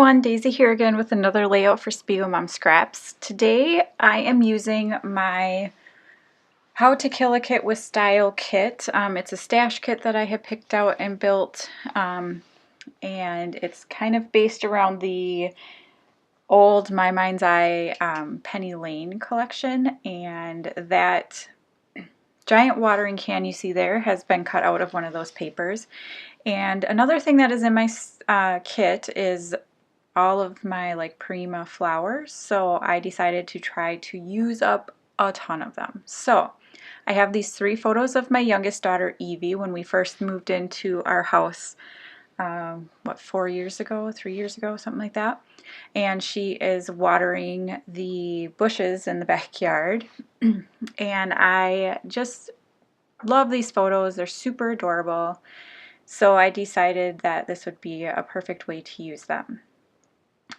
everyone, Daisy here again with another layout for Spiegel Mom Scraps. Today I am using my How to Kill a Kit with Style kit. It's a stash kit that I have picked out and built, and it's kind of based around the old My Mind's Eye Penny Lane collection, and that giant watering can you see there has been cut out of one of those papers. And another thing that is in my kit is all of my Prima flowers, so I decided to try to use up a ton of them. So I have these 3 photos of my youngest daughter Evie when we first moved into our house, 4 years ago, 3 years ago, something like that. And she is watering the bushes in the backyard. And I just love these photos. They're super adorable. So I decided that this would be a perfect way to use them.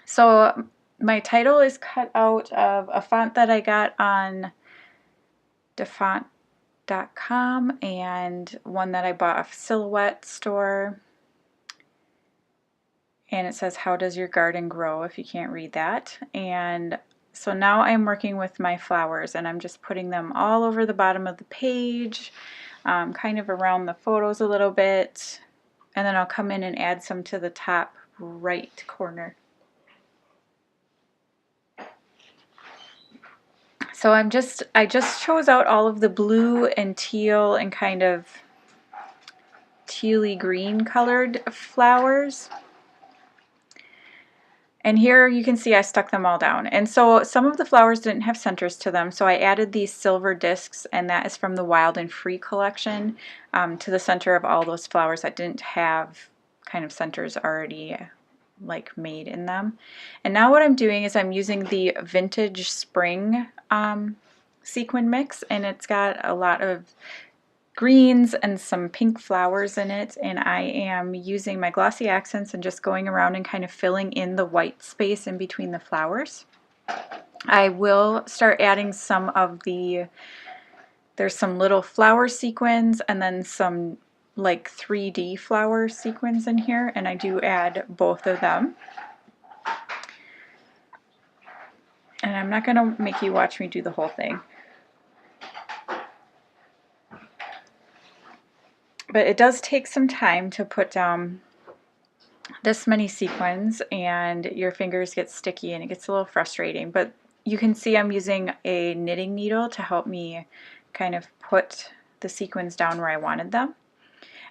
So my title is cut out of a font that I got on defont.com and one that I bought at a Silhouette store. And it says, "How does your garden grow?" if you can't read that. And so now I'm working with my flowers and I'm just putting them all over the bottom of the page, kind of around the photos a little bit. And then I'll come in and add some to the top right corner. So I just chose out all of the blue and teal and kind of tealy green colored flowers. And here you can see I stuck them all down. And so some of the flowers didn't have centers to them, so I added these silver discs, and that is from the Wild and Free collection, to the center of all those flowers that didn't have kind of centers already made in them. And now what I'm doing is I'm using the Vintage Spring Sequin mix, and it's got a lot of greens and some pink flowers in it, and I am using my glossy accents and just going around and kind of filling in the white space in between the flowers. I will start adding some of there's some little flower sequins and then some 3D flower sequins in here, and I do add both of them. And I'm not going to make you watch me do the whole thing. But it does take some time to put down this many sequins, and your fingers get sticky and it gets a little frustrating. But you can see I'm using a knitting needle to help me kind of put the sequins down where I wanted them.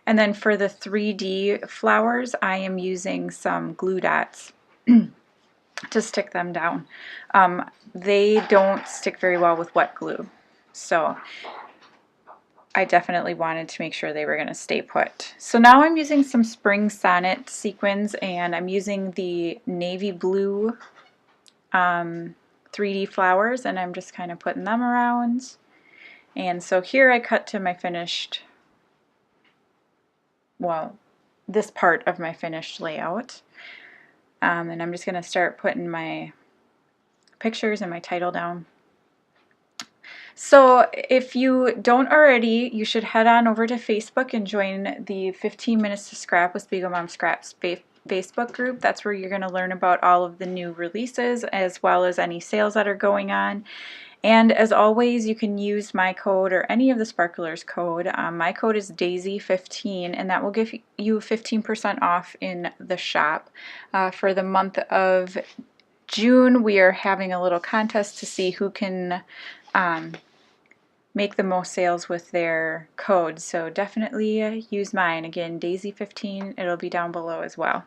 And then for the 3D flowers, I am using some glue dots to stick them down. They don't stick very well with wet glue, so I definitely wanted to make sure they were going to stay put. So now I'm using some Spring Sonnet sequins, and I'm using the navy blue 3D flowers, and I'm just kind of putting them around. And so here I cut to my finished, this part of my finished layout. And I'm just going to start putting my pictures and my title down. So if you don't already, you should head on over to Facebook and join the 15 Minutes to Scrap with Spiegel Mom Scraps Facebook group. That's where you're going to learn about all of the new releases as well as any sales that are going on. And as always, you can use my code or any of the Sparklers code. My code is Daisie15, and that will give you 15% off in the shop. For the month of June, we are having a little contest to see who can make the most sales with their code. So definitely use mine. Again, Daisie15, it'll be down below as well.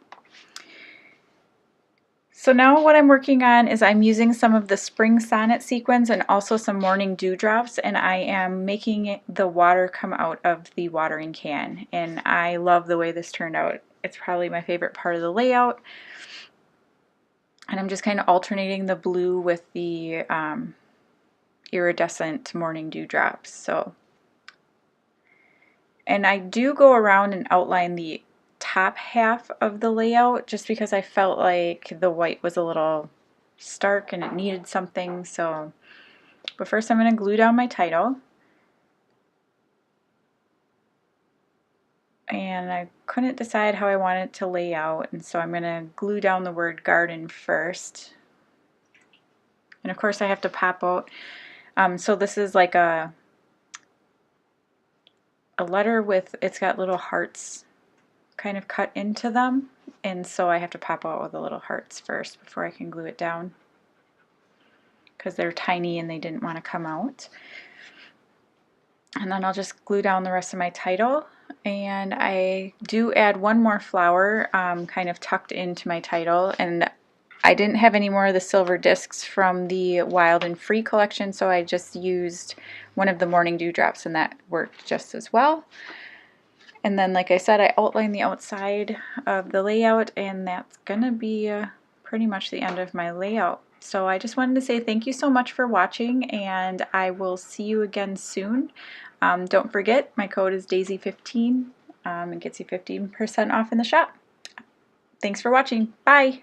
So now what I'm working on is I'm using some of the Spring Sonnet sequins and also some Morning Dewdrops, and I am making the water come out of the watering can. And I love the way this turned out. It's probably my favorite part of the layout. And I'm just kind of alternating the blue with the iridescent Morning Dewdrops. So, and I do go around and outline the top half of the layout just because I felt like the white was a little stark and it needed something. So, but first I'm going to glue down my title. and I couldn't decide how I wanted it to lay out, and so I'm going to glue down the word garden first. And of course I have to pop out. So this is like a letter with, it's got little hearts kind of cut into them, and so I have to pop out with the little hearts first before I can glue it down, because they're tiny and they didn't want to come out. And then I'll just glue down the rest of my title, and I do add one more flower kind of tucked into my title, and I didn't have any more of the silver discs from the Wild and Free collection, so I just used one of the Morning Dewdrops, and that worked just as well. And then, like I said, I outlined the outside of the layout, and that's gonna be pretty much the end of my layout. So I just wanted to say thank you so much for watching, and I will see you again soon. Don't forget, my code is Daisie15. It gets you 15% off in the shop. Thanks for watching. Bye!